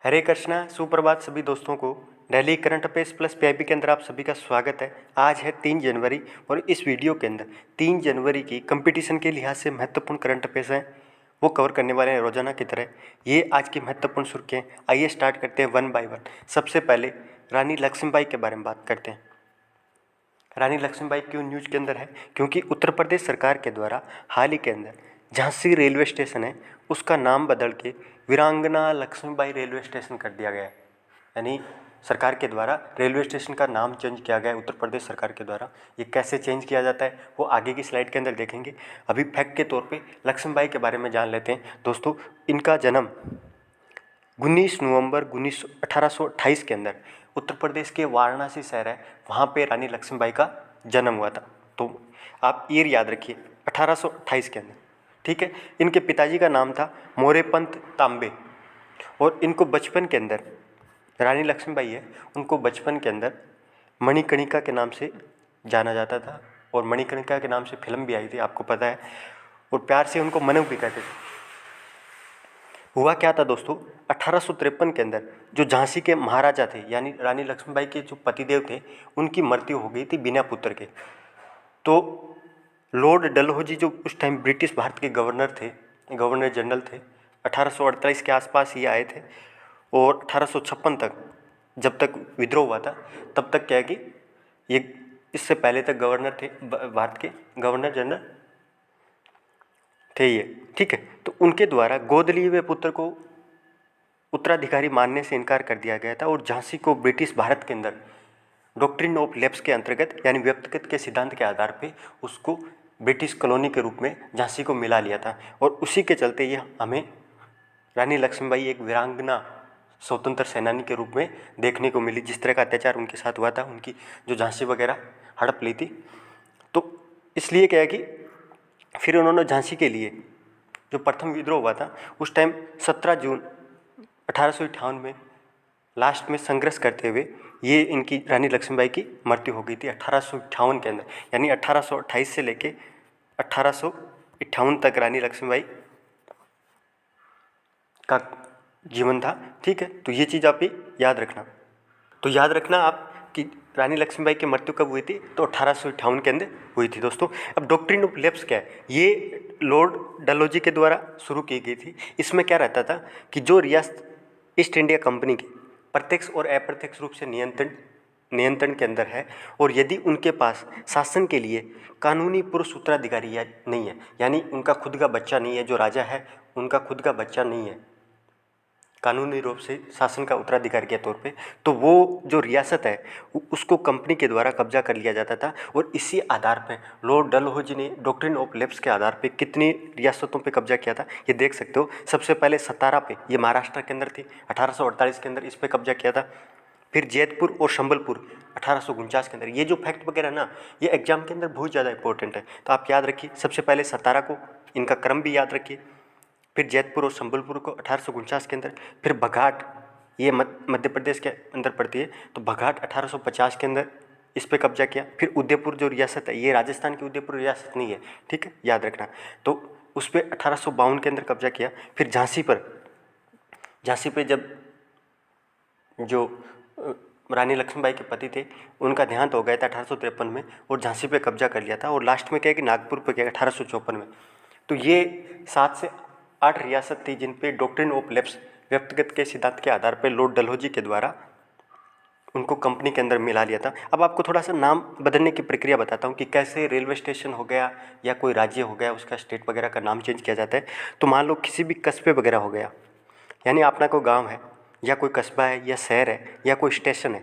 हरे कृष्णा, सुप्रभात सभी दोस्तों को। Delhi current affairs plus PIB के अंदर आप सभी का स्वागत है। आज है 3 जनवरी और इस वीडियो के अंदर 3 जनवरी की कंपटीशन के लिहाज से महत्वपूर्ण करंट अफेयर्स हैं, वो कवर करने वाले हैं रोजाना की तरह। ये आज की महत्वपूर्ण सुर्खियाँ। आइए स्टार्ट करते हैं वन बाय वन। सबसे पहले रानी लक्ष्मीबाई के बारे में बात करते हैं। रानी लक्ष्मीबाई क्यों न्यूज के अंदर है? क्योंकि उत्तर प्रदेश सरकार के द्वारा हाल ही के अंदर झांसी रेलवे स्टेशन है, उसका नाम बदल के वीरांगना लक्ष्मीबाई रेलवे स्टेशन कर दिया गया है। यानी सरकार के द्वारा रेलवे स्टेशन का नाम चेंज किया गया है उत्तर प्रदेश सरकार के द्वारा। ये कैसे चेंज किया जाता है वो आगे की स्लाइड के अंदर देखेंगे। अभी फैक्ट के तौर पे लक्ष्मीबाई के बारे में जान लेते हैं। दोस्तों, इनका जन्म 19 नवंबर 1828 के अंदर उत्तर प्रदेश के वाराणसी शहर है, वहाँ पे रानी लक्ष्मीबाई का जन्म हुआ था। तो आप ये याद रखिए 1828 के अंदर, ठीक है। इनके पिताजी का नाम था मोरेपंत तांबे और इनको बचपन के अंदर, रानी लक्ष्मीबाई है, उनको बचपन के अंदर मणिकर्णिका के नाम से जाना जाता था और मणिकर्णिका के नाम से फिल्म भी आई थी, आपको पता है, और प्यार से उनको मनु भी कहते थे। हुआ क्या था दोस्तों, 1853 के अंदर जो झांसी के महाराजा थे यानी रानी लक्ष्मीबाई के जो पतिदेव थे, उनकी मृत्यु हो गई थी बिना पुत्र के। तो लॉर्ड डलहौजी जो उस टाइम ब्रिटिश भारत के गवर्नर थे, गवर्नर जनरल थे, 1848 के आसपास ये आए थे और 1856 तक जब तक विद्रोह हुआ था तब तक क्या है कि ये इससे पहले तक गवर्नर थे, भारत के गवर्नर जनरल थे ये, ठीक है। तो उनके द्वारा गोद लिए हुए पुत्र को उत्तराधिकारी मानने से इनकार कर दिया गया था और झांसी को ब्रिटिश भारत के अंदर डॉक्ट्रिन ऑफ लैप्स के अंतर्गत यानी व्यक्तिगत के सिद्धांत के आधार पे उसको ब्रिटिश कॉलोनी के रूप में झांसी को मिला लिया था। और उसी के चलते ये हमें रानी लक्ष्मीबाई एक वीरांगना स्वतंत्र सेनानी के रूप में देखने को मिली। जिस तरह का अत्याचार उनके साथ हुआ था, उनकी जो झांसी वगैरह हड़प ली थी, तो इसलिए क्या है कि फिर उन्होंने झांसी के लिए जो प्रथम विद्रोह हुआ था उस टाइम 17 जून 1858 में लास्ट में संघर्ष करते हुए ये इनकी रानी लक्ष्मीबाई की मृत्यु हो गई थी 1858 के अंदर। यानी 1828 से लेके 1858 तक रानी लक्ष्मीबाई का जीवन था, ठीक है। तो ये चीज़ आप भी याद रखना। तो याद रखना आप कि रानी लक्ष्मीबाई की मृत्यु कब हुई थी, तो 1858 के अंदर हुई थी दोस्तों। अब डॉक्ट्रिन ऑफ लैप्स क्या है, ये लॉर्ड डलहौजी के द्वारा शुरू की गई थी। इसमें क्या रहता था कि जो रियासत ईस्ट इंडिया कंपनी की प्रत्यक्ष और अप्रत्यक्ष रूप से नियंत्रण के अंदर है और यदि उनके पास शासन के लिए कानूनी पुरुष उत्तराधिकारी या नहीं है, यानी उनका खुद का बच्चा नहीं है, जो राजा है उनका खुद का बच्चा नहीं है कानूनी रूप से शासन का उत्तराधिकारी के तौर पे, तो वो जो रियासत है उसको कंपनी के द्वारा कब्जा कर लिया जाता था। और इसी आधार पे लॉर्ड डलहौजी ने डॉक्ट्रिन ऑफ लैप्स के आधार पे कितनी रियासतों पे कब्जा किया था ये देख सकते हो। सबसे पहले सतारा पे, ये महाराष्ट्र के अंदर थी, 1848 के अंदर इस पे कब्जा किया था। फिर जैतपुर और संबलपुर 1849 के अंदर। ये जो फैक्ट वगैरह ना, ये एग्जाम के अंदर बहुत ज़्यादा इंपॉर्टेंट है, तो आप याद रखिए। सबसे पहले सतारा को, इनका क्रम भी याद रखिए, फिर जैतपुर और संबलपुर को 1849 के अंदर, फिर बघाट, ये मध्य प्रदेश के अंदर पड़ती है, तो बघाट 1850 के अंदर इस पे कब्जा किया। फिर उदयपुर जो रियासत है, ये राजस्थान की उदयपुर रियासत नहीं है, ठीक है, याद रखना। तो उस पर 1852 के अंदर कब्जा किया। फिर झांसी पे जब जो रानी लक्ष्मीबाई के पति थे उनका देहांत हो गया था 1853 में और झांसी पे कब्जा कर लिया था। और लास्ट में क्या है कि नागपुर पे क्या 1854 में। तो ये 7 से 8 रियासत थी जिन पे डॉक्ट्रिन ऑफ लैप्स व्यक्तिगत के सिद्धांत के आधार पर लॉर्ड डलहौजी के द्वारा उनको कंपनी के अंदर मिला लिया था। अब आपको थोड़ा सा नाम बदलने की प्रक्रिया बताता हूँ कि कैसे रेलवे स्टेशन हो गया या कोई राज्य हो गया उसका स्टेट वगैरह का नाम चेंज किया जाता है। तो मान लो किसी भी कस्बे वगैरह हो गया, यानी अपना कोई गाँव है या कोई कस्बा है या शहर है या कोई स्टेशन है,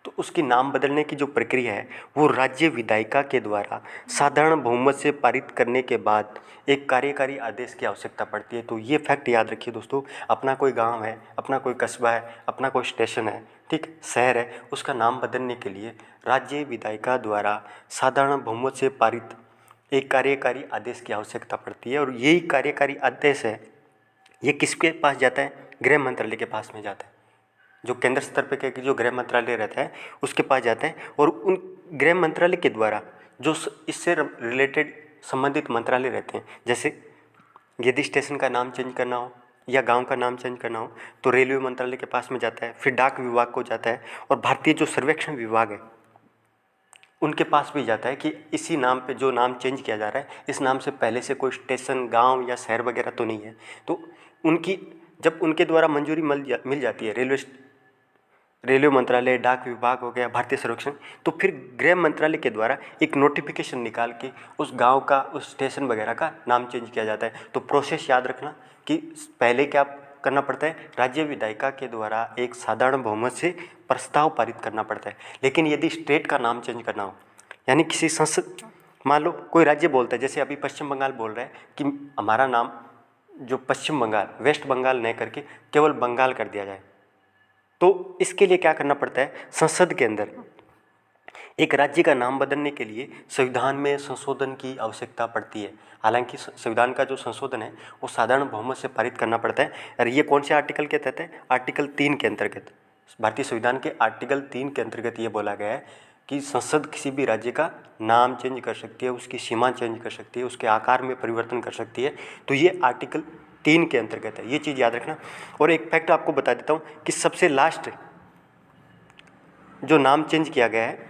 तो उसकी नाम बदलने की जो प्रक्रिया है वो राज्य विधायिका के द्वारा साधारण बहुमत से पारित करने के बाद एक कार्यकारी आदेश की आवश्यकता पड़ती है। तो ये फैक्ट याद रखिए दोस्तों। अपना कोई गांव है, अपना कोई कस्बा है, अपना कोई स्टेशन है, ठीक, शहर है, उसका नाम बदलने के लिए राज्य विधायिका द्वारा साधारण बहुमत से पारित एक कार्यकारी आदेश की आवश्यकता पड़ती है। और यही कार्यकारी आदेश है, ये किसके पास जाता है? गृह मंत्रालय के पास में जाता है। जो केंद्र स्तर पे क्या कि जो गृह मंत्रालय रहता है उसके पास जाते हैं और उन गृह मंत्रालय के द्वारा जो इससे रिलेटेड संबंधित मंत्रालय रहते हैं, जैसे यदि स्टेशन का नाम चेंज करना हो या गांव का नाम चेंज करना हो तो रेलवे मंत्रालय के पास में जाता है, फिर डाक विभाग को जाता है, और भारतीय जो सर्वेक्षण विभाग है उनके पास भी जाता है कि इसी नाम पे जो नाम चेंज किया जा रहा है, इस नाम से पहले से कोई स्टेशन, गांव या शहर वगैरह तो नहीं है। तो उनकी जब उनके द्वारा मंजूरी मिल जाती है, रेलवे मंत्रालय, डाक विभाग हो गया, भारतीय सर्वेक्षण, तो फिर गृह मंत्रालय के द्वारा एक नोटिफिकेशन निकाल के उस गांव का, उस स्टेशन वगैरह का नाम चेंज किया जाता है। तो प्रोसेस याद रखना कि पहले क्या करना पड़ता है, राज्य विधायिका के द्वारा एक साधारण बहुमत से प्रस्ताव पारित करना पड़ता है। लेकिन यदि स्टेट का नाम चेंज करना हो, यानी किसी संसद, मान लो कोई राज्य बोलता है, जैसे अभी पश्चिम बंगाल बोल रहा है कि हमारा नाम जो पश्चिम बंगाल, वेस्ट बंगाल नहीं करके केवल बंगाल कर दिया जाए, तो इसके लिए क्या करना पड़ता है, संसद के अंदर एक राज्य का नाम बदलने के लिए संविधान में संशोधन की आवश्यकता पड़ती है। हालांकि संविधान का जो संशोधन है वो साधारण बहुमत से पारित करना पड़ता है। और ये कौन से आर्टिकल के तहत है, आर्टिकल 3 के अंतर्गत, भारतीय संविधान के आर्टिकल 3 के अंतर्गत ये बोला गया है कि संसद किसी भी राज्य का नाम चेंज कर सकती है, उसकी सीमा चेंज कर सकती है, उसके आकार में परिवर्तन कर सकती है। तो ये आर्टिकल 3 के अंतर्गत है, ये चीज़ याद रखना। और एक फैक्ट आपको बता देता हूँ कि सबसे लास्ट जो नाम चेंज किया गया है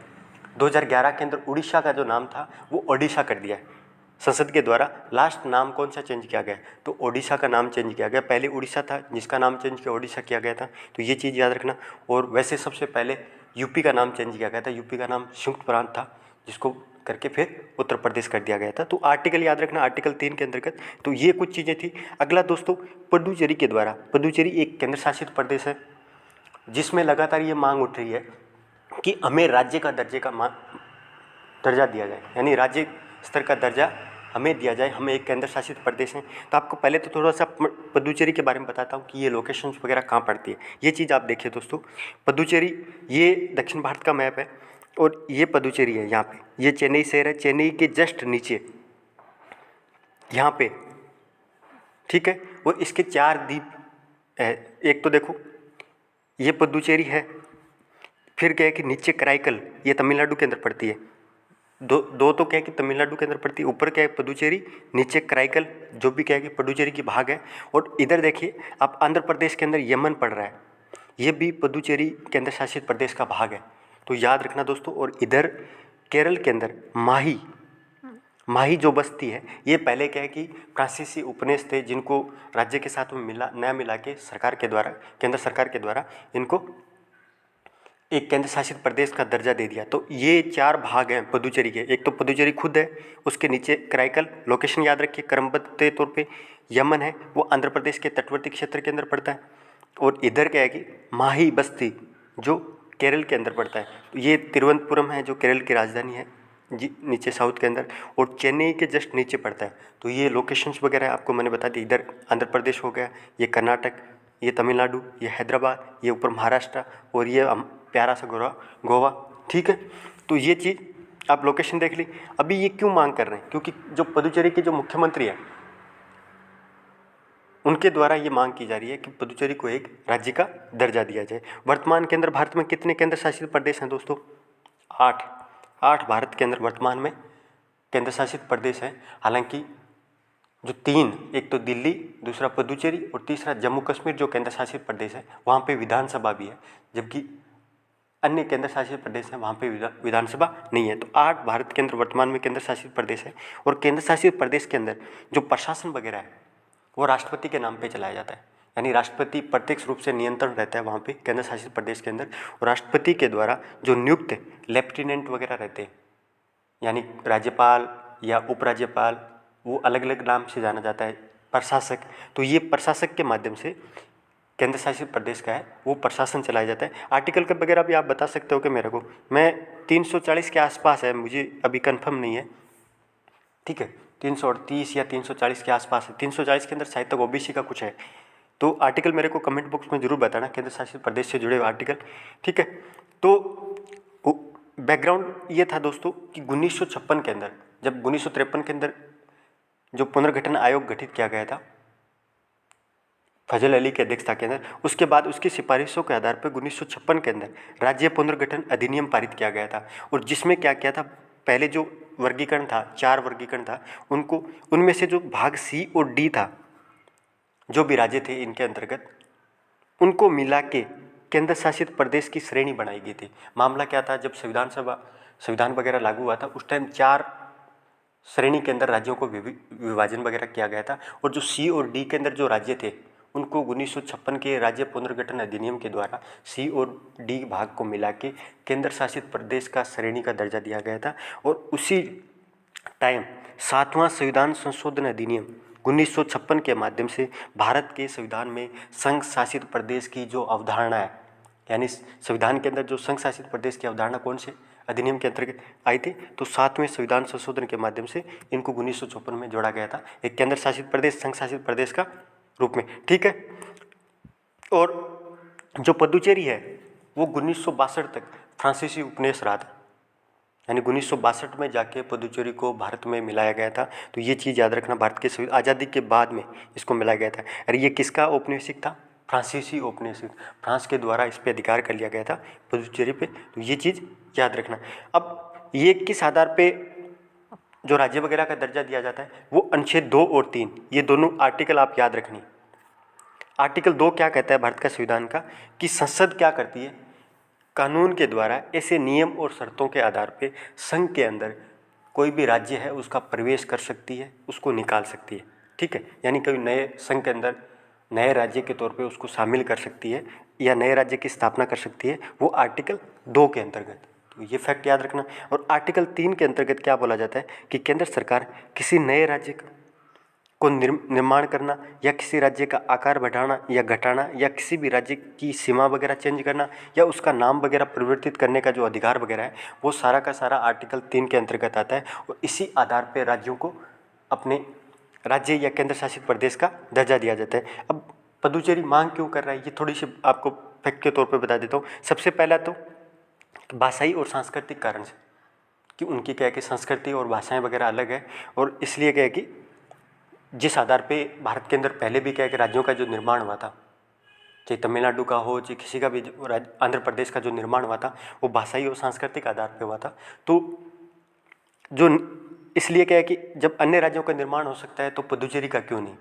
2011 के अंदर, उड़ीसा का जो नाम था वो ओडिशा कर दिया है संसद के द्वारा। लास्ट नाम कौन सा चेंज किया गया, तो ओडिशा का नाम चेंज किया गया। पहले उड़ीसा था जिसका नाम चेंज किया, ओडिशा किया गया था, तो ये चीज़ याद रखना। और वैसे सबसे पहले यूपी का नाम चेंज किया गया था, यूपी का नाम संयुक्त प्रांत था, जिसको करके फिर उत्तर प्रदेश कर दिया गया था। तो आर्टिकल याद रखना, आर्टिकल 3 के अंतर्गत। तो ये कुछ चीज़ें थी। अगला दोस्तों, पुडुचेरी के द्वारा, पुडुचेरी एक केंद्र शासित प्रदेश है जिसमें लगातार ये मांग उठ रही है कि हमें राज्य का दर्जा दिया जाए, यानी राज्य स्तर का दर्जा हमें दिया जाए, हमें एक केंद्र शासित प्रदेश है। तो आपको पहले तो थोड़ा सा पुडुचेरी के बारे में बताता हूँ कि ये लोकेशंस वगैरह कहाँ पड़ती है। ये चीज़ आप देखिए दोस्तों, पुडुचेरी ये दक्षिण भारत का मैप है और ये पुडुचेरी है। यहाँ पे ये चेन्नई शहर है, चेन्नई के जस्ट नीचे यहाँ पे, ठीक है। और इसके 4 द्वीप है। एक तो देखो ये पुडुचेरी है, फिर क्या है कि नीचे कराईकल, ये तमिलनाडु के अंदर पड़ती है। दो तो क्या है कि तमिलनाडु के अंदर पड़ती है, ऊपर क्या है पुडुचेरी, नीचे कराईकल जो भी क्या है कि पुडुचेरी की भाग है। और इधर देखिए आप, आंध्र प्रदेश के अंदर यमन पड़ रहा है, ये भी पुडुचेरी केंद्र शासित प्रदेश का भाग है, तो याद रखना दोस्तों। और इधर केरल के अंदर माही जो बस्ती है, ये पहले क्या है कि फ्रांसीसी उपनिवेश थे जिनको राज्य के साथ में नया मिला के सरकार के द्वारा, केंद्र सरकार के द्वारा इनको एक केंद्र शासित प्रदेश का दर्जा दे दिया। तो ये 4 भाग हैं पुडुचेरी के। एक तो पुडुचेरी खुद है, उसके नीचे कराईकल, लोकेशन याद रखिए क्रमबद्ध तौर पे, यमन है वो आंध्र प्रदेश के तटवर्ती क्षेत्र के अंदर पड़ता है, और इधर क्या है कि माही बस्ती जो केरल के अंदर पड़ता है। तो ये तिरुवनंतपुरम है जो केरल की राजधानी है जी, नीचे साउथ के अंदर, और चेन्नई के जस्ट नीचे पड़ता है। तो ये लोकेशंस वगैरह आपको मैंने बता दी। इधर आंध्र प्रदेश हो गया, ये कर्नाटक, ये तमिलनाडु, ये हैदराबाद, ये ऊपर महाराष्ट्र, और ये प्यारा सा गोवा, ठीक है। तो ये चीज़ आप लोकेशन देख ली। अभी ये क्यों मांग कर रहे हैं, क्योंकि जो पुडुचेरी के जो मुख्यमंत्री हैं उनके द्वारा ये मांग की जा रही है कि पुडुचेरी को एक राज्य का दर्जा दिया जाए। वर्तमान के अंदर भारत में कितने केंद्र शासित प्रदेश हैं दोस्तों, 8 भारत के अंदर वर्तमान में केंद्र शासित प्रदेश हैं। हालांकि जो 3, एक तो दिल्ली, दूसरा पुडुचेरी और तीसरा जम्मू कश्मीर जो केंद्र शासित प्रदेश है, वहाँ पे विधानसभा भी है, जबकि अन्य केंद्र शासित प्रदेश हैं वहाँ पे विधानसभा नहीं है। तो 8 भारत के अंदर वर्तमान में केंद्र शासित प्रदेश है। और केंद्र शासित प्रदेश के अंदर जो प्रशासन वगैरह है वो राष्ट्रपति के नाम पे चलाया जाता है, यानी राष्ट्रपति प्रत्यक्ष रूप से नियंत्रण रहता है वहाँ पे केंद्र शासित प्रदेश के अंदर। और राष्ट्रपति के द्वारा जो नियुक्त लेफ्टिनेंट वगैरह रहते हैं, यानी राज्यपाल या उपराज्यपाल, वो अलग अलग नाम से जाना जाता है, प्रशासक। तो ये प्रशासक के माध्यम से केंद्र शासित प्रदेश का है वो प्रशासन चलाया जाता है। आर्टिकल का वगैरह भी आप बता सकते हो कि मेरे को, मैं 340 के आसपास है, मुझे अभी कंफर्म नहीं है, ठीक है, 338 या 340 के आसपास है। 340 के अंदर शायद तक ओबीसी का कुछ है। तो आर्टिकल मेरे को कमेंट बॉक्स में जरूर बताना, केंद्र शासित प्रदेश से जुड़े हुए आर्टिकल, ठीक है। तो बैकग्राउंड ये था दोस्तों कि 1956 के अंदर, जब 1953 के अंदर जो पुनर्गठन आयोग गठित किया गया था फजल अली की अध्यक्षता के अंदर, उसके बाद उसकी सिफारिशों के आधार पर 1956 के अंदर राज्य पुनर्गठन अधिनियम पारित किया गया था। और जिसमें क्या किया था, पहले जो वर्गीकरण था, 4 वर्गीकरण था, उनमें से जो भाग सी और डी था, जो भी राज्य थे इनके अंतर्गत उनको मिला के केंद्र शासित प्रदेश की श्रेणी बनाई गई थी। मामला क्या था, जब संविधान वगैरह लागू हुआ था उस टाइम 4 श्रेणी के अंदर राज्यों को विभाजन वगैरह किया गया था, और जो सी और डी के अंदर जो राज्य थे उनको 1956 के राज्य पुनर्गठन अधिनियम के द्वारा सी और डी भाग को मिला के केंद्र शासित प्रदेश का श्रेणी का दर्जा दिया गया था। और उसी टाइम 7वां संविधान संशोधन अधिनियम 1956 के माध्यम से भारत के संविधान में संघ शासित प्रदेश की जो अवधारणा है, यानी संविधान के अंदर जो संघ शासित प्रदेश की अवधारणा कौन से अधिनियम के अंतर्गत आई थी, तो 7वें संविधान संशोधन के माध्यम से इनको 1956 में जोड़ा गया था एक केंद्र शासित प्रदेश संघ शासित प्रदेश का रूप में। ठीक है। और जो पुदुचेरी है वो 1962 तक फ्रांसीसी उपनिवेश रहा था, यानी 1962 में जाके पुदुचेरी को भारत में मिलाया गया था। तो ये चीज़ याद रखना, भारत के आज़ादी के बाद में इसको मिलाया गया था। और ये किसका औपनिवेशिक था? फ्रांसीसी औपनिवेशिक, फ्रांस के द्वारा इस पर अधिकार कर लिया गया था पुदुचेरी पे। तो ये चीज़ याद रखना। अब ये किस आधार पे जो राज्य वगैरह का दर्जा दिया जाता है, वो अनुच्छेद 2 और 3 ये दोनों आर्टिकल आप याद रखनी। आर्टिकल 2 क्या कहता है भारत का संविधान का, कि संसद क्या करती है, कानून के द्वारा ऐसे नियम और शर्तों के आधार पे संघ के अंदर कोई भी राज्य है उसका प्रवेश कर सकती है, उसको निकाल सकती है। ठीक है, यानी कोई नए संघ के अंदर नए राज्य के तौर पे उसको शामिल कर सकती है या नए राज्य की स्थापना कर सकती है, वो आर्टिकल 2 के अंतर्गत। तो ये फैक्ट याद रखना। और आर्टिकल 3 के अंतर्गत क्या बोला जाता है कि केंद्र सरकार किसी नए राज्य को निर्माण करना या किसी राज्य का आकार बढ़ाना या घटाना या किसी भी राज्य की सीमा वगैरह चेंज करना या उसका नाम वगैरह परिवर्तित करने का जो अधिकार वगैरह है, वो सारा का सारा आर्टिकल 3 के अंतर्गत आता है। और इसी आधार पर राज्यों को अपने राज्य या केंद्र शासित प्रदेश का दर्जा दिया जाता है। अब पुदुचेरी मांग क्यों कर रहा है, ये थोड़ी सी आपको फैक्ट के तौर पे बता देता हूँ। सबसे पहला तो भाषाई और सांस्कृतिक कारण से, कि उनकी क्या है कि संस्कृति और भाषाएं वगैरह अलग है, और इसलिए क्या है कि जिस आधार पे भारत के अंदर पहले भी क्या है कि राज्यों का जो निर्माण हुआ था, चाहे तमिलनाडु का हो चाहे किसी का भी, आंध्र प्रदेश का जो निर्माण हुआ था वो भाषाई और सांस्कृतिक आधार पे हुआ था। तो जो इसलिए क्या है कि जब अन्य राज्यों का निर्माण हो सकता है तो पुदुचेरी का क्यों नहीं।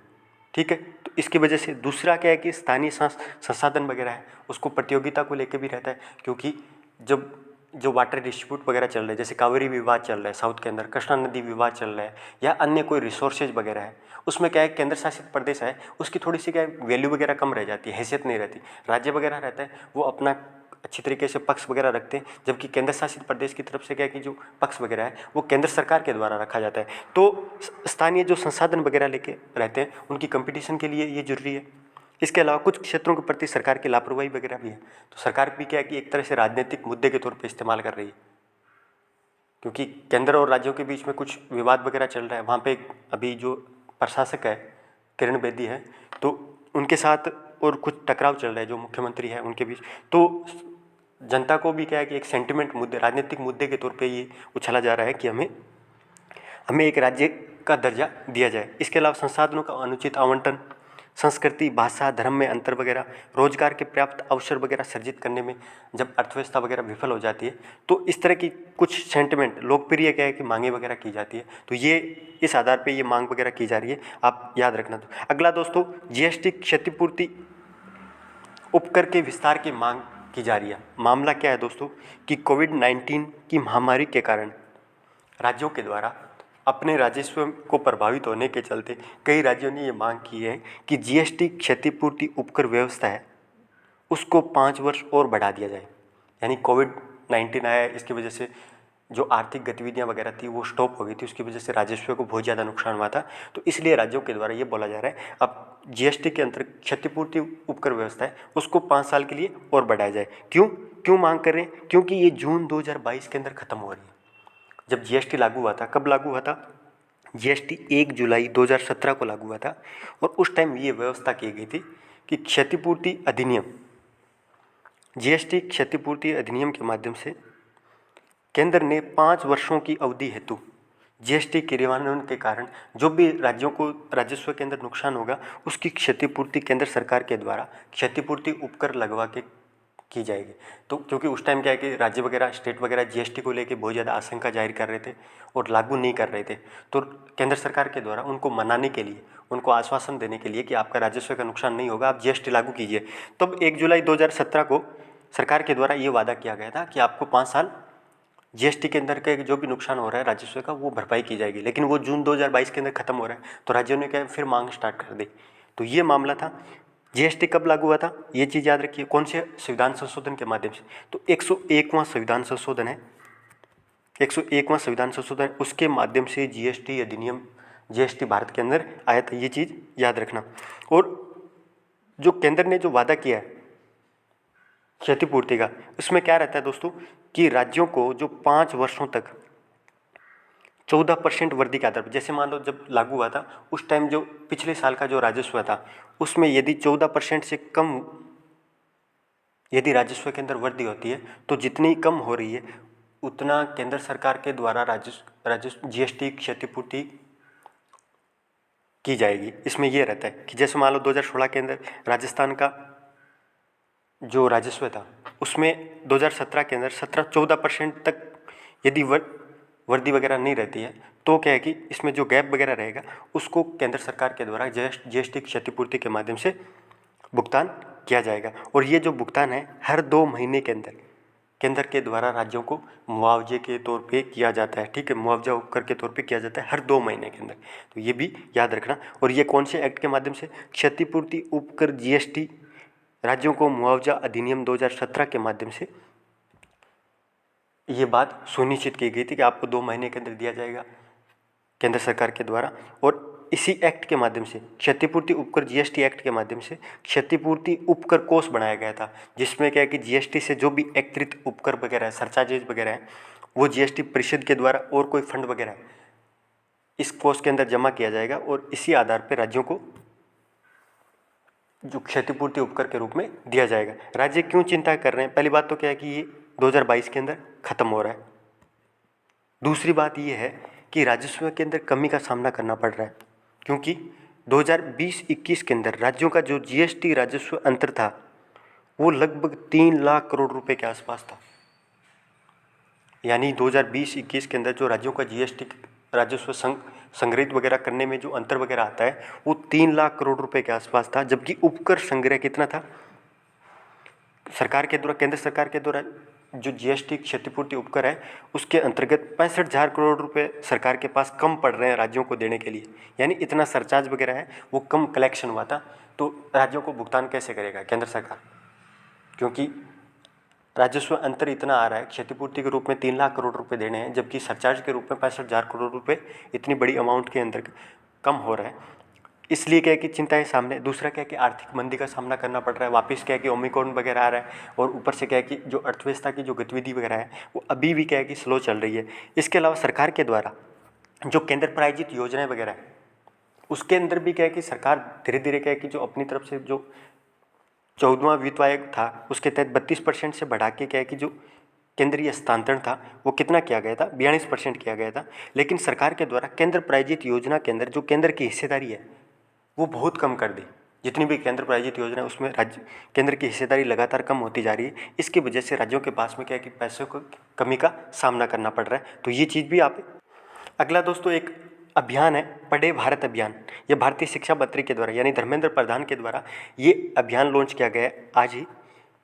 ठीक है, तो इसकी वजह से दूसरा क्या है कि स्थानीय संसाधन वगैरह है उसको प्रतियोगिता को लेकर भी रहता है, क्योंकि जब जो वाटर डिस्प्यूट वगैरह चल रहे हैं, जैसे कावेरी विवाद चल रहा है साउथ के अंदर, कृष्णा नदी विवाद चल रहा है, या अन्य कोई रिसोर्सेज वगैरह है, उसमें क्या है केंद्र शासित प्रदेश है उसकी थोड़ी सी क्या है वैल्यू वगैरह कम रह जाती है, हैसियत नहीं रहती। राज्य वगैरह रहता है वो अपना अच्छी तरीके से पक्ष वगैरह रखते हैं, जबकि केंद्र शासित प्रदेश की तरफ से क्या है कि जो पक्ष वगैरह है वो केंद्र सरकार के द्वारा रखा जाता है। तो स्थानीय जो संसाधन वगैरह लेके रहते हैं उनकी कंपटीशन के लिए ये जरूरी है। इसके अलावा कुछ क्षेत्रों के प्रति सरकार की लापरवाही वगैरह भी है, तो सरकार भी क्या है कि एक तरह से राजनीतिक मुद्दे के तौर पर इस्तेमाल कर रही है, क्योंकि केंद्र और राज्यों के बीच में कुछ विवाद वगैरह चल रहा है। वहाँ पे अभी जो प्रशासक है किरण बेदी है, तो उनके साथ और कुछ टकराव चल रहा है जो मुख्यमंत्री है उनके बीच। तो जनता को भी क्या है कि एक सेंटिमेंट मुद्दे, राजनीतिक मुद्दे के तौर पे ये उछाला जा रहा है कि हमें एक राज्य का दर्जा दिया जाए। इसके अलावा संसाधनों का अनुचित आवंटन, संस्कृति, भाषा, धर्म में अंतर वगैरह, रोजगार के पर्याप्त अवसर वगैरह सर्जित करने में जब अर्थव्यवस्था वगैरह विफल हो जाती है, तो इस तरह की कुछ सेंटिमेंट लोकप्रिय क्या है कि मांगे वगैरह की जाती है। तो ये इस आधार पे ये मांग वगैरह की जा रही है, आप याद रखना। तो अगला दोस्तों, जीएसटी क्षतिपूर्ति उपकर के विस्तार की मांग की जा रही है। मामला क्या है दोस्तों कि कोविड-19 की महामारी के कारण राज्यों के द्वारा अपने राजस्व को प्रभावित होने के चलते कई राज्यों ने ये मांग की है कि जीएसटी क्षतिपूर्ति उपकर व्यवस्था है उसको 5 वर्ष और बढ़ा दिया जाए। यानी कोविड-19 आया, इसकी वजह से जो आर्थिक गतिविधियां वगैरह थी वो स्टॉप हो गई थी, उसकी वजह से राजस्व को बहुत ज़्यादा नुकसान हुआ था। तो इसलिए राज्यों के द्वारा ये बोला जा रहा है अब जीएसटी के अंतर्गत क्षतिपूर्ति उपकर व्यवस्था है उसको 5 साल के लिए और बढ़ाया जाए। क्यों मांग कर रहे हैं? क्योंकि ये जून 2022 के अंदर खत्म हो रही है। जब जीएसटी लागू हुआ था, कब लागू हुआ था? जीएसटी 1 जुलाई 2017 को लागू हुआ था, और उस टाइम ये व्यवस्था की गई थी कि क्षतिपूर्ति अधिनियम, जीएसटी क्षतिपूर्ति अधिनियम के माध्यम से केंद्र ने 5 वर्षों की अवधि हेतु जीएसटी क्रियान्वयन के कारण जो भी राज्यों को राजस्व के अंदर नुकसान होगा उसकी क्षतिपूर्ति केंद्र सरकार के द्वारा क्षतिपूर्ति उपकर लगवा के की जाएगी। तो क्योंकि उस टाइम क्या है कि राज्य वगैरह, स्टेट वगैरह जीएसटी को लेके बहुत ज़्यादा आशंका जाहिर कर रहे थे और लागू नहीं कर रहे थे, तो केंद्र सरकार के द्वारा उनको मनाने के लिए उनको आश्वासन देने के लिए कि आपका राजस्व का नुकसान नहीं होगा, आप जीएसटी लागू कीजिए। तब 1 जुलाई 2017 को सरकार के द्वारा ये वादा किया गया था कि आपको 5 साल जीएसटी के अंदर के जो भी नुकसान हो रहा है राजस्व का वो भरपाई की जाएगी। लेकिन वो जून 2022 के अंदर खत्म हो रहा है, तो राज्यों ने क्या फिर मांग स्टार्ट कर दी। तो ये मामला था। जीएसटी कब लागू हुआ था ये चीज़ याद रखिए, कौन से संविधान संशोधन के माध्यम से, तो 101वां संविधान संशोधन है, 101वां संविधान संशोधन, उसके माध्यम से जीएसटी अधिनियम, जीएसटी भारत के अंदर आया था। ये चीज़ याद रखना। और जो केंद्र ने जो वादा किया है क्षतिपूर्ति का, उसमें क्या रहता है दोस्तों कि राज्यों को जो 5 वर्षों तक 14% वृद्धि के आधार पर, जैसे मान लो जब लागू हुआ था उस टाइम जो पिछले साल का जो राजस्व था उसमें यदि 14% से कम यदि राजस्व के अंदर वृद्धि होती है तो जितनी कम हो रही है उतना केंद्र सरकार के द्वारा राजस्व जीएसटी क्षतिपूर्ति की जाएगी। इसमें यह रहता है कि जैसे मान लो 2016 के अंदर राजस्थान का जो राजस्व था उसमें 2017 के अंदर 14% तक यदि वृद्धि वगैरह नहीं रहती है तो क्या है कि इसमें जो गैप वगैरह रहेगा उसको केंद्र सरकार के द्वारा जीएसटी क्षतिपूर्ति के माध्यम से भुगतान किया जाएगा। और ये जो भुगतान है हर 2 महीने के अंदर केंद्र के द्वारा राज्यों को मुआवजे के तौर पे किया जाता है। ठीक है, मुआवजा उपकर के तौर पे किया जाता है हर 2 महीने के अंदर। तो ये भी याद रखना। और ये कौन से एक्ट के माध्यम से, क्षतिपूर्ति उपकर जीएसटी राज्यों को मुआवजा अधिनियम 2017 के माध्यम से ये बात सुनिश्चित की गई थी कि आपको 2 महीने के अंदर दिया जाएगा केंद्र सरकार के द्वारा। और इसी एक्ट के माध्यम से, क्षतिपूर्ति उपकर जीएसटी एक्ट के माध्यम से क्षतिपूर्ति उपकर कोष बनाया गया था, जिसमें क्या है कि जीएसटी से जो भी एकत्रित उपकर वगैरह है, सरचार्जेज वगैरह है, वो जीएसटी परिषद के द्वारा और कोई फंड वगैरह है इस कोष के अंदर जमा किया जाएगा और इसी आधार पर राज्यों को जो क्षतिपूर्ति उपकर के रूप में दिया जाएगा। राज्य क्यों चिंता कर रहे हैं? पहली बात तो क्या है कि ये 2022 के अंदर खत्म हो रहा है। दूसरी बात ये है कि राजस्व के अंदर कमी का सामना करना पड़ रहा है, क्योंकि 2020-21 के अंदर राज्यों का जो जीएसटी राजस्व अंतर था वो लगभग 3 लाख करोड़ रुपए के आसपास था। यानी 2020-21 के अंदर जो राज्यों का जीएसटी राजस्व संग्रहित वगैरह करने में जो अंतर वगैरह आता है वो 3 लाख करोड़ रुपए के आसपास था, जबकि उपकर संग्रह कितना था सरकार के द्वारा, केंद्र सरकार के द्वारा जो जीएसटी क्षतिपूर्ति उपकर है उसके अंतर्गत 65,000 करोड़ रुपए सरकार के पास कम पड़ रहे हैं राज्यों को देने के लिए। यानी इतना सरचार्ज वगैरह है वो कम कलेक्शन हुआ था। तो राज्यों को भुगतान कैसे करेगा केंद्र सरकार, क्योंकि राजस्व अंतर इतना आ रहा है, क्षतिपूर्ति के रूप में 3 लाख करोड़ रुपए देने हैं, जबकि सरचार्ज के रूप में 65,000 करोड़ रुपए इतनी बड़ी अमाउंट के अंदर कम हो रहा है। इसलिए क्या है कि चिंता है सामने। दूसरा क्या है कि आर्थिक मंदी का सामना करना पड़ रहा है, वापस क्या है कि ओमिक्रॉन वगैरह आ रहा है, और ऊपर से क्या है कि जो अर्थव्यवस्था की जो गतिविधि वगैरह है वो अभी भी क्या है कि स्लो चल रही है। इसके अलावा सरकार के द्वारा जो केंद्र प्रायोजित योजनाएं वगैरह है उसके अंदर भी क्या है कि सरकार धीरे धीरे क्या है कि जो अपनी तरफ से जो 14वां वित्त आयोग था उसके तहत 32% से बढ़ा के क्या है कि जो केंद्रीय हस्तांतरण था वो कितना किया गया था, 42% किया गया था। लेकिन सरकार के द्वारा केंद्र प्रायोजित योजना के अंदर जो केंद्र की हिस्सेदारी है वो बहुत कम कर दी। जितनी भी केंद्र प्रायोजित योजना है उसमें राज्य केंद्र की हिस्सेदारी लगातार कम होती जा रही है। इसकी वजह से राज्यों के पास में क्या है कि पैसों को कमी का सामना करना पड़ रहा है। तो ये चीज़ भी आप। अगला दोस्तों एक अभियान है पढ़े भारत अभियान। ये भारतीय शिक्षा मंत्री के द्वारा यानी धर्मेंद्र प्रधान के द्वारा ये अभियान लॉन्च किया गया है आज ही,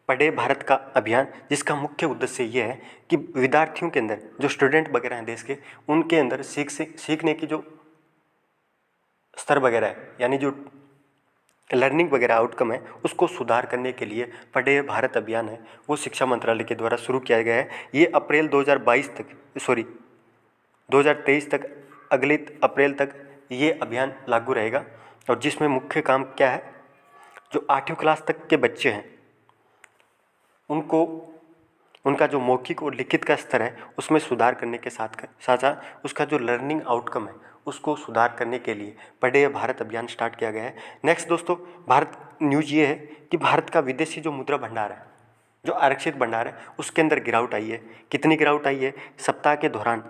पढ़े भारत का अभियान, जिसका मुख्य उद्देश्य ये है कि विद्यार्थियों के अंदर जो स्टूडेंट वगैरह हैं देश के, उनके अंदर सीखने की जो स्तर वगैरह है यानी जो लर्निंग वगैरह आउटकम है उसको सुधार करने के लिए पढ़े भारत अभियान है वो शिक्षा मंत्रालय के द्वारा शुरू किया गया है। ये अप्रैल 2023 तक, अगले अप्रैल तक ये अभियान लागू रहेगा। और जिसमें मुख्य काम क्या है, जो 8वीं क्लास तक के बच्चे हैं उनको उनका जो मौखिक और लिखित का स्तर है उसमें सुधार करने के साथ साथ उसका जो लर्निंग आउटकम है उसको सुधार करने के लिए पढ़े भारत अभियान स्टार्ट किया गया है। नेक्स्ट दोस्तों भारत न्यूज़ ये है कि भारत का विदेशी जो मुद्रा भंडार है, जो आरक्षित भंडार है, उसके अंदर गिरावट आई है। कितनी गिरावट आई है? सप्ताह के दौरान,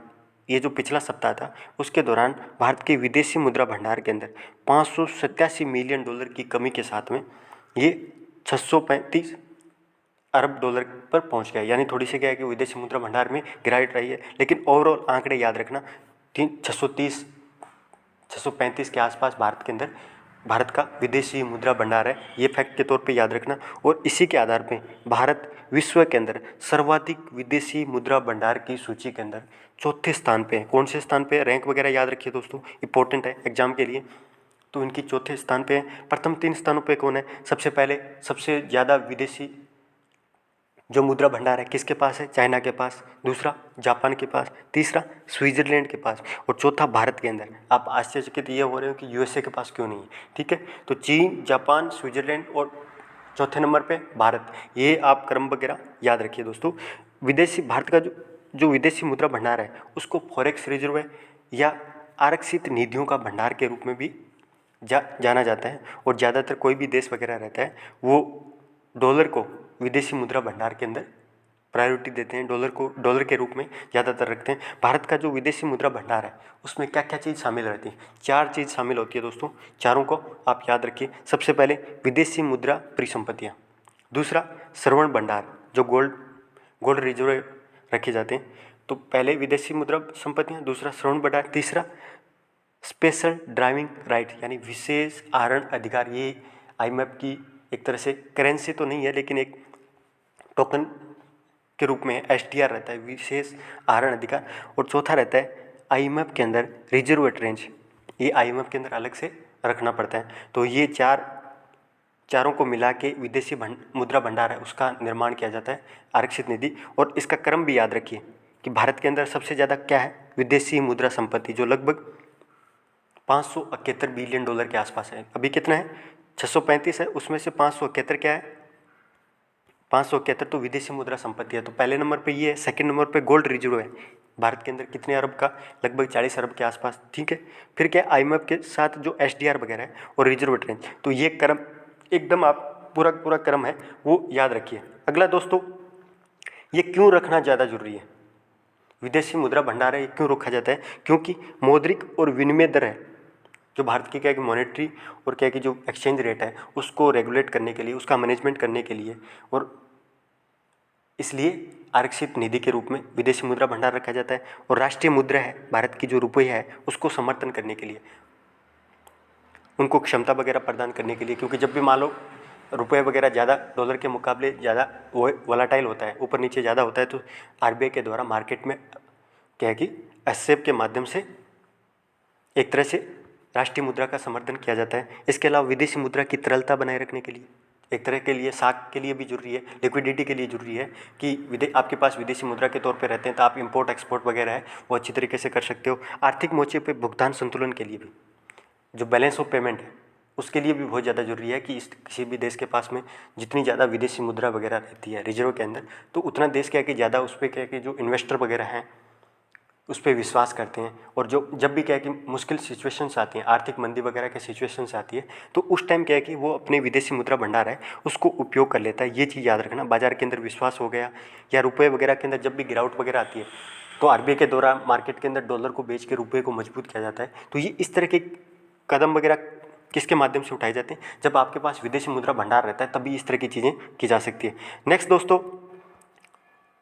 ये जो पिछला सप्ताह था उसके दौरान भारत के विदेशी मुद्रा भंडार के अंदर $587 मिलियन की कमी के साथ में ये 635 अरब डॉलर पर पहुंच गया। यानी थोड़ी सी क्या है कि विदेशी मुद्रा भंडार में गिरावट रही है, लेकिन ओवरऑल आंकड़े याद रखना 630 635 के आसपास भारत के अंदर भारत का विदेशी मुद्रा भंडार है, ये फैक्ट के तौर पे याद रखना। और इसी के आधार पे भारत विश्व के अंदर सर्वाधिक विदेशी मुद्रा भंडार की सूची के अंदर चौथे स्थान पे है। कौन से स्थान पे? रैंक वगैरह याद रखिए दोस्तों, इंपॉर्टेंट है एग्जाम के लिए। तो इनकी चौथे स्थान पे है। प्रथम 3 स्थानों पे कौन है? सबसे पहले सबसे ज़्यादा विदेशी जो मुद्रा भंडार है किसके पास है? चाइना के पास, दूसरा जापान के पास, तीसरा स्विट्जरलैंड के पास और चौथा भारत के अंदर। आप आश्चर्यचकित ये हो रहे हो कि यूएसए के पास क्यों नहीं है, ठीक है। तो चीन, जापान, स्विट्जरलैंड और चौथे नंबर पे भारत। ये आप क्रम वगैरह याद रखिए दोस्तों। विदेशी भारत का जो विदेशी मुद्रा भंडार है उसको फॉरेक्स रिजर्व है या आरक्षित निधियों का भंडार के रूप में भी जाना जाता है। और ज़्यादातर कोई भी देश वगैरह रहता है वो डॉलर को विदेशी मुद्रा भंडार के अंदर प्रायोरिटी देते हैं, डॉलर को डॉलर के रूप में ज़्यादातर रखते हैं। भारत का जो विदेशी मुद्रा भंडार है उसमें क्या क्या चीज़ शामिल रहती है? 4 चीज़ शामिल होती है दोस्तों, चारों को आप याद रखिए। सबसे पहले विदेशी मुद्रा परिसंपत्तियाँ, दूसरा श्रवण भंडार जो गोल्ड रिजर्व रखे जाते हैं। तो पहले विदेशी मुद्रा संपत्तियाँ, दूसरा श्रवण भंडार, तीसरा स्पेशल ड्राइविंग राइट यानी विशेष आहरण अधिकार। ये आईएमएफ की एक तरह से करेंसी तो नहीं है लेकिन एक टोकन के रूप में एसटीआर रहता है, विशेष आहरण अधिकार। और चौथा रहता है आईएमएफ के अंदर रिजर्व रेंज, ये आईएमएफ के अंदर अलग से रखना पड़ता है। तो ये चारों को मिला के विदेशी मुद्रा भंडार है उसका निर्माण किया जाता है, आरक्षित निधि। और इसका क्रम भी याद रखिए कि भारत के अंदर सबसे ज़्यादा क्या है? विदेशी मुद्रा संपत्ति जो लगभग 571 बिलियन डॉलर के आसपास है। अभी कितना है? 635 है, उसमें से 571 क्या है? 571 तो विदेशी मुद्रा संपत्ति है। तो पहले नंबर पे ये है, सेकंड नंबर पे गोल्ड रिजर्व है भारत के अंदर कितने अरब का? लगभग 40 अरब के आसपास, ठीक है। फिर क्या? आईएमएफ के साथ जो एसडीआर वगैरह है और रिजर्व रेंज। तो ये क्रम एकदम आप पूरा क्रम है वो याद रखिए। अगला दोस्तों, ये क्यों रखना ज़्यादा जरूरी है? विदेशी मुद्रा भंडार है ये क्यों रखा जाता है? क्योंकि मौद्रिक और विनिमय दर है जो भारत की क्या है कि मॉनेटरी और क्या है कि जो एक्सचेंज रेट है उसको रेगुलेट करने के लिए, उसका मैनेजमेंट करने के लिए, और इसलिए आरक्षित निधि के रूप में विदेशी मुद्रा भंडार रखा जाता है। और राष्ट्रीय मुद्रा है भारत की जो रुपया है उसको समर्थन करने के लिए, उनको क्षमता वगैरह प्रदान करने के लिए। क्योंकि जब भी मान लो रुपये वगैरह ज़्यादा डॉलर के मुकाबले ज़्यादा वोलाटाइल होता है, ऊपर नीचे ज़्यादा होता है, तो आरबीआई के द्वारा मार्केट में क्या है कि एससेप के माध्यम से एक तरह से राष्ट्रीय मुद्रा का समर्थन किया जाता है। इसके अलावा विदेशी मुद्रा की तरलता बनाए रखने के लिए, एक तरह के लिए साख के लिए भी जरूरी है, लिक्विडिटी के लिए जरूरी है कि आपके पास विदेशी मुद्रा के तौर पे रहते हैं तो आप इंपोर्ट एक्सपोर्ट वगैरह है वो अच्छी तरीके से कर सकते हो। आर्थिक मोर्चे पे भुगतान संतुलन के लिए भी, जो बैलेंस ऑफ पेमेंट है उसके लिए भी बहुत ज़्यादा जरूरी है कि किसी भी देश के पास में जितनी ज़्यादा विदेशी मुद्रा वगैरह रहती है रिजर्व के अंदर, तो उतना देश क्या है कि ज़्यादा उस पर क्या है कि जो इन्वेस्टर वगैरह हैं उस पर विश्वास करते हैं। और जो जब भी क्या है कि मुश्किल सिचुएशंस आती हैं, आर्थिक मंदी वगैरह के सिचुएशंस आती है, तो उस टाइम क्या है कि वो अपने विदेशी मुद्रा भंडार है उसको उपयोग कर लेता है। ये चीज़ याद रखना। बाजार के अंदर विश्वास हो गया या रुपये वगैरह के अंदर जब भी गिरावट वगैरह आती है तो आरबीआई के द्वारा मार्केट के अंदर डॉलर को बेच के रुपये को मजबूत किया जाता है। तो ये इस तरह के कदम वगैरह किसके माध्यम से उठाए जाते हैं? जब आपके पास विदेशी मुद्रा भंडार रहता है तभी इस तरह की चीज़ें की जा सकती है। नेक्स्ट दोस्तों,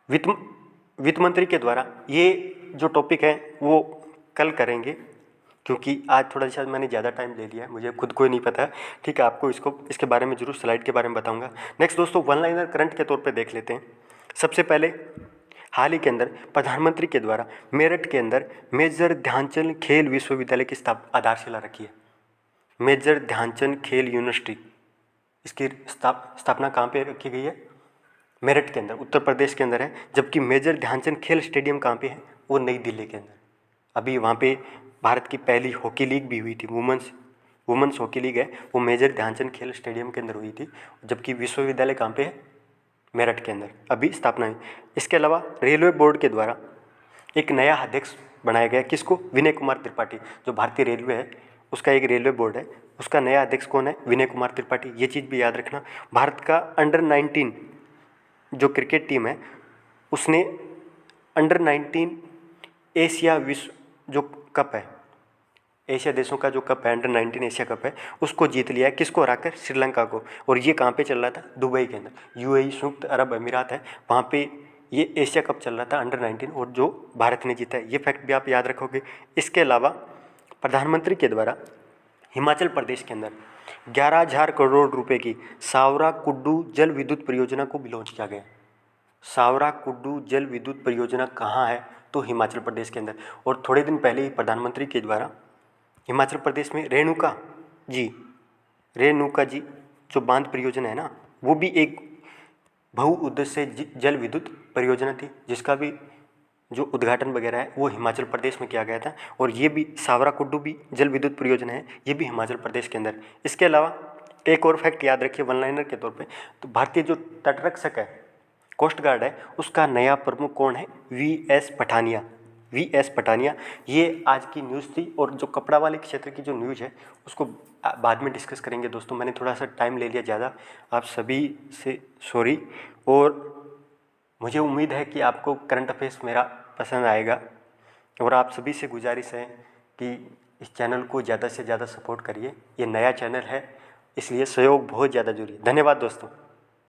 वित्त मंत्री के द्वारा ये जो टॉपिक है वो कल करेंगे, क्योंकि आज थोड़ा सा मैंने ज़्यादा टाइम ले लिया है, मुझे खुद को ही नहीं पता, ठीक है। आपको इसके बारे में जरूर स्लाइड के बारे में बताऊंगा। नेक्स्ट दोस्तों, वन लाइनर करंट के तौर पे देख लेते हैं। सबसे पहले हाल ही के अंदर प्रधानमंत्री के द्वारा मेरठ के अंदर मेजर ध्यानचंद खेल विश्वविद्यालय की आधारशिला रखी है। मेजर ध्यानचंद खेल यूनिवर्सिटी, इसकी स्थापना कहाँ पे रखी गई है? मेरठ के अंदर, उत्तर प्रदेश के अंदर है। जबकि मेजर ध्यानचंद खेल स्टेडियम कहाँ पे है? वो नई दिल्ली के अंदर। अभी वहाँ पे भारत की पहली हॉकी लीग भी हुई थी, वुमेंस हॉकी लीग है, वो मेजर ध्यानचंद खेल स्टेडियम के अंदर हुई थी। जबकि विश्वविद्यालय कहाँ पे है? मेरठ के अंदर अभी स्थापना हुई। इसके अलावा रेलवे बोर्ड के द्वारा एक नया अध्यक्ष बनाया गया, किसको? विनय कुमार त्रिपाठी। जो भारतीय रेलवे है उसका एक रेलवे बोर्ड है, उसका नया अध्यक्ष कौन है? विनय कुमार त्रिपाठी। ये चीज़ भी याद रखना। भारत का अंडर 19 जो क्रिकेट टीम है उसने अंडर 19 एशिया विश्व जो कप है, एशिया देशों का जो कप है, अंडर 19 एशिया कप है, उसको जीत लिया है। किसको हराकर? श्रीलंका को। और ये कहाँ पे चल रहा था? दुबई के अंदर, यूएई संयुक्त अरब अमीरात है, वहाँ पे ये एशिया कप चल रहा था अंडर 19 और जो भारत ने जीता है। ये फैक्ट भी आप याद रखोगे। इसके अलावा प्रधानमंत्री के द्वारा हिमाचल प्रदेश के अंदर 11,000 करोड़ रुपए की सावरा कुड्डू जल विद्युत परियोजना को भी लॉन्च किया गया। सावरा कुड्डू जल विद्युत परियोजना कहाँ है? तो हिमाचल प्रदेश के अंदर। और थोड़े दिन पहले ही प्रधानमंत्री के द्वारा हिमाचल प्रदेश में रेणुका जी जो बांध परियोजना है ना, वो भी एक बहुउद्देश्य जल विद्युत परियोजना थी, जिसका भी जो उद्घाटन वगैरह है वो हिमाचल प्रदेश में किया गया था। और ये भी सावरा कुड्डू भी जल विद्युत परियोजना है, ये भी हिमाचल प्रदेश के अंदर। इसके अलावा एक और फैक्ट याद रखिए वन लाइनर के तौर पे, तो भारतीय जो तटरक्षक है, कोस्ट गार्ड है, उसका नया प्रमुख कौन है? वी.एस. पठानिया। ये आज की न्यूज़ थी। और जो कपड़ा वाले क्षेत्र की जो न्यूज़ है उसको बाद में डिस्कस करेंगे दोस्तों। मैंने थोड़ा सा टाइम ले लिया ज़्यादा, आप सभी से सॉरी। और मुझे उम्मीद है कि आपको करंट अफेयर्स मेरा पसंद आएगा। और आप सभी से गुजारिश है कि इस चैनल को ज़्यादा से ज़्यादा सपोर्ट करिए। ये नया चैनल है, इसलिए सहयोग बहुत ज़्यादा जरूरी है। धन्यवाद दोस्तों।